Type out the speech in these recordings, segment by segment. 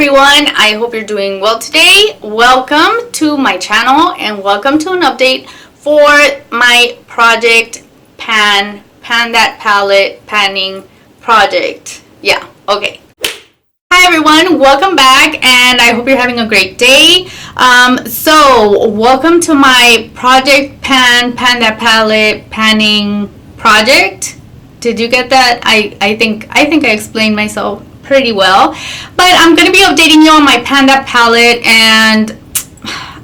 everyone, I hope you're doing well today. Welcome to my channel and welcome to an update for my project pan that palette panning project. Yeah, okay. Hi everyone, welcome back and I hope you're having a great day. So welcome to my project pan that palette panning project. Did you get that? I think I explained myself pretty well, but I'm gonna be updating you on my pan that palette, and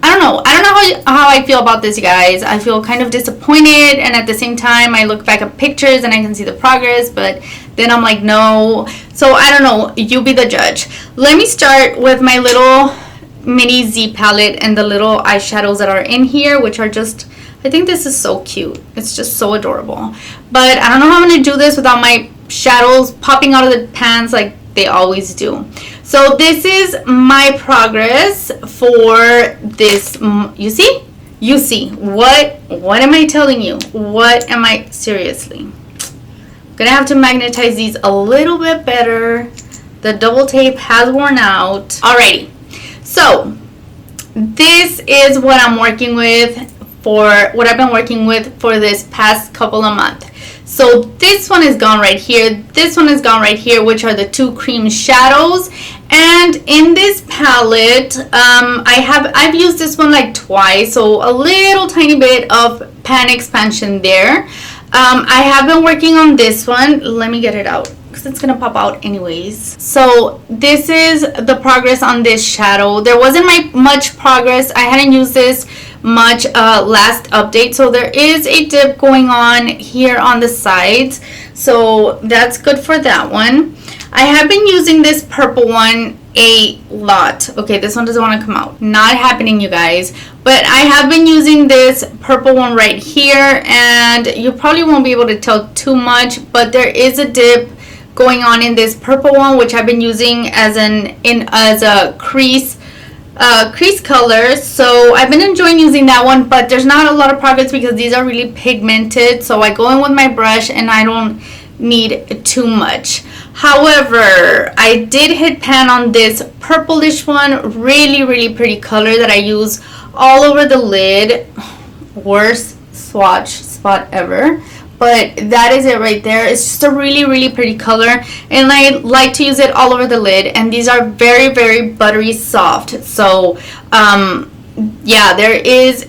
I don't know how I feel about this, you guys. I feel kind of disappointed, and at the same time I look back at pictures and I can see the progress, but then I'm like, no. So I don't know, you be the judge. Let me start with my little mini Z palette and the little eyeshadows that are in here, which are just, I think this is so cute. It's just so adorable. But I don't know how I'm going to do this without my shadows popping out of the pans like they always do. So this is my progress for this. You see? What am I telling you? What am I, seriously? I'm going to have to magnetize these a little bit better. The double tape has worn out. Alrighty. So this is what I'm working with, for what I've been working with for this past couple of months. So this one is gone right here, this one is gone right here, which are the two cream shadows. And in this palette, I've used this one like twice, so a little tiny bit of pan expansion there. I have been working on this one. Let me get it out because it's gonna pop out anyways. So this is the progress on this shadow. There wasn't much progress. I hadn't used this much last update, so there is a dip going on here on the sides, so that's good for that one. I have been using this purple one a lot. Okay, this one doesn't want to come out, not happening, you guys, but I have been using this purple one right here, and you probably won't be able to tell too much, but there is a dip going on in this purple one, which I've been using as a crease color. So I've been enjoying using that one, but there's not a lot of progress because these are really pigmented, so I go in with my brush and I don't need too much. However, I did hit pan on this purplish one, really pretty color that I use all over the lid. Worst swatch spot ever, but that is it right there. It's just a really pretty color, and I like to use it all over the lid, and these are very buttery soft. So yeah, there is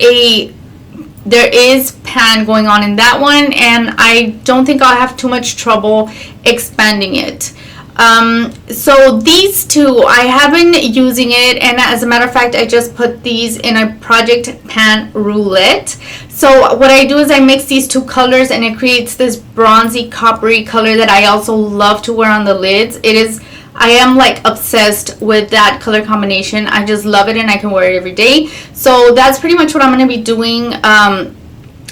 pan going on in that one, and I don't think I'll have too much trouble expanding it. So these two, I have been using it, and as a matter of fact, I just put these in a project pan roulette. So what I do is I mix these two colors, and it creates this bronzy coppery color that I also love to wear on the lids. I am like obsessed with that color combination. I just love it, and I can wear it every day. So that's pretty much what I'm going to be doing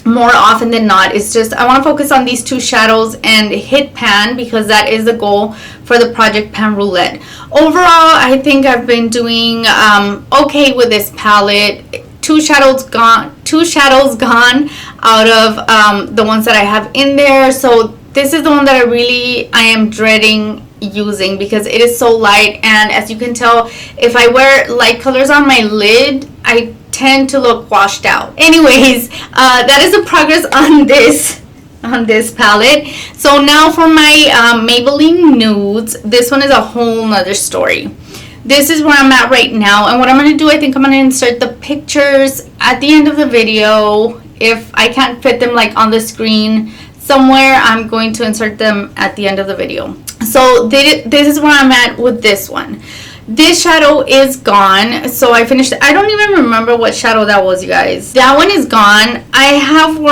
more often than not. It's just I want to focus on these two shadows and hit pan, because that is the goal for the project pan roulette. Overall, I think I've been doing okay with this palette. Two shadows gone out of the ones that I have in there. So this is the one that I am dreading using because it is so light, and as you can tell, if I wear light colors on my lid, I tend to look washed out. Anyways, that is the progress on this palette. So now for my Maybelline nudes, this one is a whole nother story. This is where I'm at right now, and what I'm going to do, I think I'm going to insert the pictures at the end of the video. If I can't fit them like on the screen somewhere, I'm going to insert them at the end of the video. So this is where I'm at with this one. This shadow is gone, so I finished it. I don't even remember what shadow that was, you guys. That one is gone. I haven't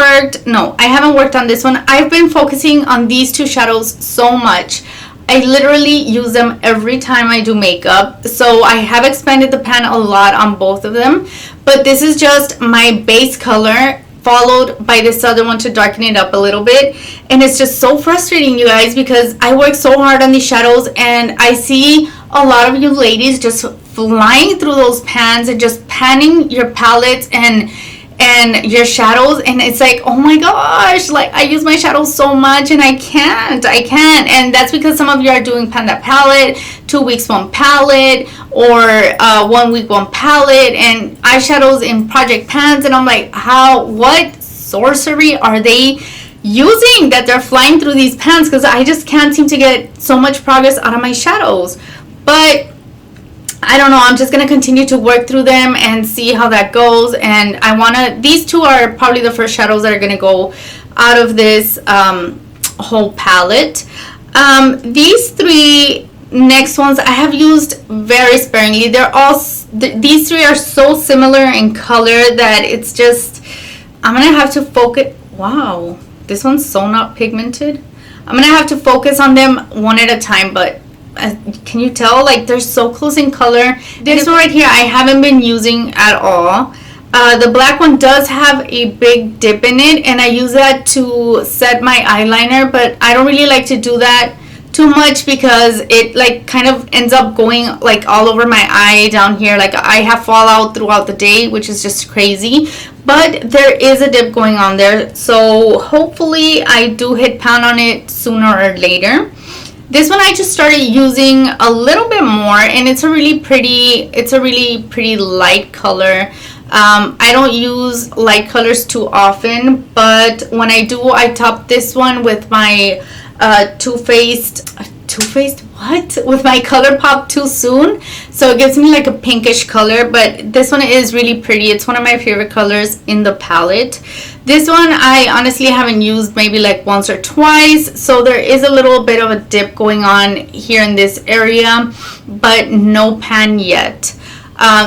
worked on this one. I've been focusing on these two shadows so much. I literally use them every time I do makeup, so I have expanded the pan a lot on both of them, but this is just my base color followed by this other one to darken it up a little bit. And it's just so frustrating, you guys, because I work so hard on these shadows, and I see a lot of you ladies just flying through those pans and just panning your palettes and and your shadows, and it's like, oh my gosh, like I use my shadows so much and I can't, and that's because some of you are doing Pan That Palette, 2 weeks one palette, or 1 week one palette, and eyeshadows in project pans, and I'm like, what sorcery are they using that they're flying through these pans? Because I just can't seem to get so much progress out of my shadows. But I don't know, I'm just going to continue to work through them and see how that goes. And I want to, these two are probably the first shadows that are going to go out of this whole palette. These 3 next ones I have used very sparingly. They're all, these 3 are so similar in color that it's just, I'm going to have to focus. Wow, this one's so not pigmented. I'm going to have to focus on them one at a time, but can you tell, like, they're so close in color. This one right here I haven't been using at all. The black one does have a big dip in it, and I use that to set my eyeliner, but I don't really like to do that too much because it like kind of ends up going like all over my eye down here. Like I have fallout throughout the day, which is just crazy, but there is a dip going on there, so hopefully I do hit pan on it sooner or later. This one I just started using a little bit more, and it's a really pretty light color. I don't use light colors too often, but when I do, I top this one with my Too Faced with my ColourPop Too Soon, so it gives me like a pinkish color, but this one is really pretty. It's one of my favorite colors in the palette. This one I honestly haven't used maybe like once or twice, so there is a little bit of a dip going on here in this area, but no pan yet.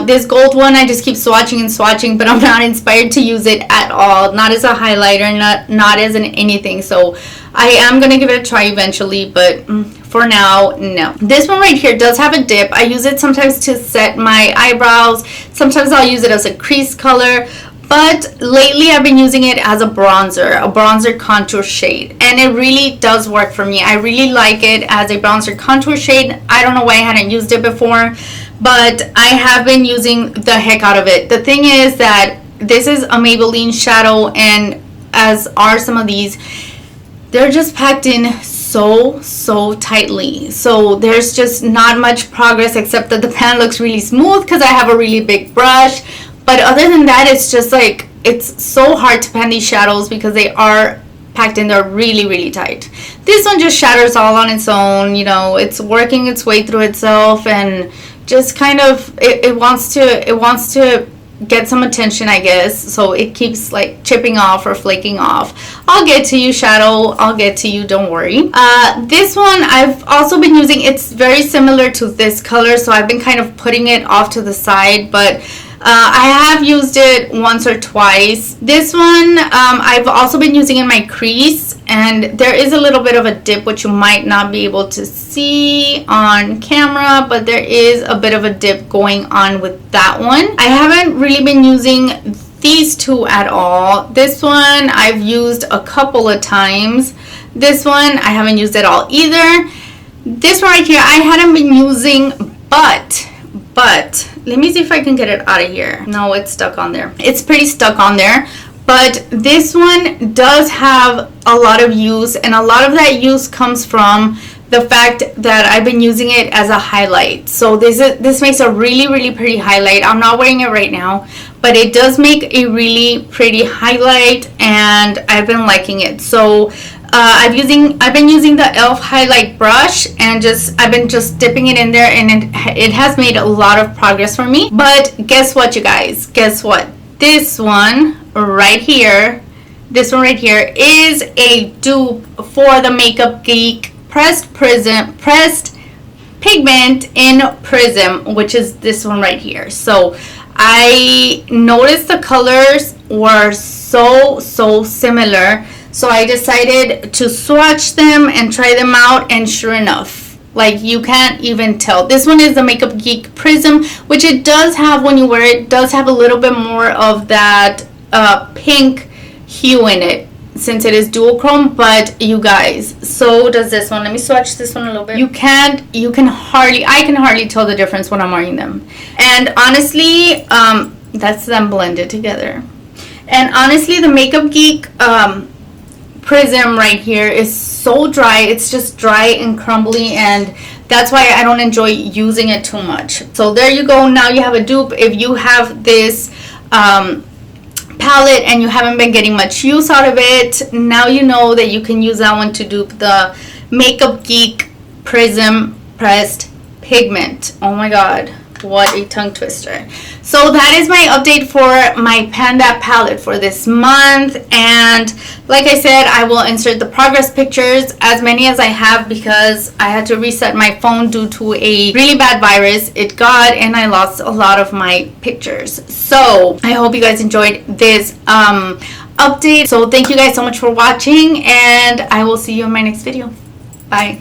This gold one I just keep swatching, but I'm not inspired to use it at all, not as a highlighter, not as an anything, so I am gonna give it a try eventually, but for now, no. This one right here does have a dip. I use it sometimes to set my eyebrows, sometimes I'll use it as a crease color, but lately I've been using it as a bronzer contour shade, and it really does work for me. I really like it as a bronzer contour shade. I don't know why I hadn't used it before, but I have been using the heck out of it. The thing is that this is a Maybelline shadow, and as are some of these, they're just packed in so tightly, so there's just not much progress, except that the pan looks really smooth because I have a really big brush. But other than that, it's just like, it's so hard to pan these shadows because they are packed in there really tight. This one just shatters all on its own, you know, it's working its way through itself, and just kind of it wants to get some attention, I guess, so it keeps like chipping off or flaking off. I'll get to you, shadow, I'll get to you, don't worry. This one I've also been using. It's very similar to this color, so I've been kind of putting it off to the side, but I have used it once or twice. This one I've also been using in my crease, and there is a little bit of a dip, which you might not be able to see on camera, but there is a bit of a dip going on with that one. I haven't really been using these two at all. This one I've used a couple of times. This one I haven't used at all either. This one right here I hadn't been using, but let me see if I can get it out of here. No, it's stuck on there. It's pretty stuck on there. But this one does have a lot of use, and a lot of that use comes from the fact that I've been using it as a highlight. So this makes a really pretty highlight. I'm not wearing it right now, but it does make a really pretty highlight, and I've been liking it. So I've been using the e.l.f. highlight brush, and I've been just dipping it in there, and it has made a lot of progress for me. But guess what, you guys? Guess what? This one right here is a dupe for the Makeup Geek pressed pigment in Prism, which is this one right here. So I noticed the colors were so similar, so I decided to swatch them and try them out, and sure enough, like, you can't even tell. This one is the Makeup Geek Prism, which it does have, when you wear it, does have a little bit more of that pink hue in it, since it is dual chrome. But you guys, so does this one. Let me swatch this one a little bit. I can hardly tell the difference when I'm wearing them. And honestly, that's them blended together. And honestly, the Makeup Geek Prism right here is so dry. It's just dry and crumbly, and that's why I don't enjoy using it too much. So there you go. Now you have a dupe. If you have this palette and you haven't been getting much use out of it, now you know that you can use that one to dupe the Makeup Geek Prism Pressed Pigment. Oh my god, what a tongue twister. So that is my update for my Pan That palette for this month, and like I said, I will insert the progress pictures, as many as I have, because I had to reset my phone due to a really bad virus it got, and I lost a lot of my pictures. So I hope you guys enjoyed this update. So thank you guys so much for watching, and I will see you in my next video. Bye.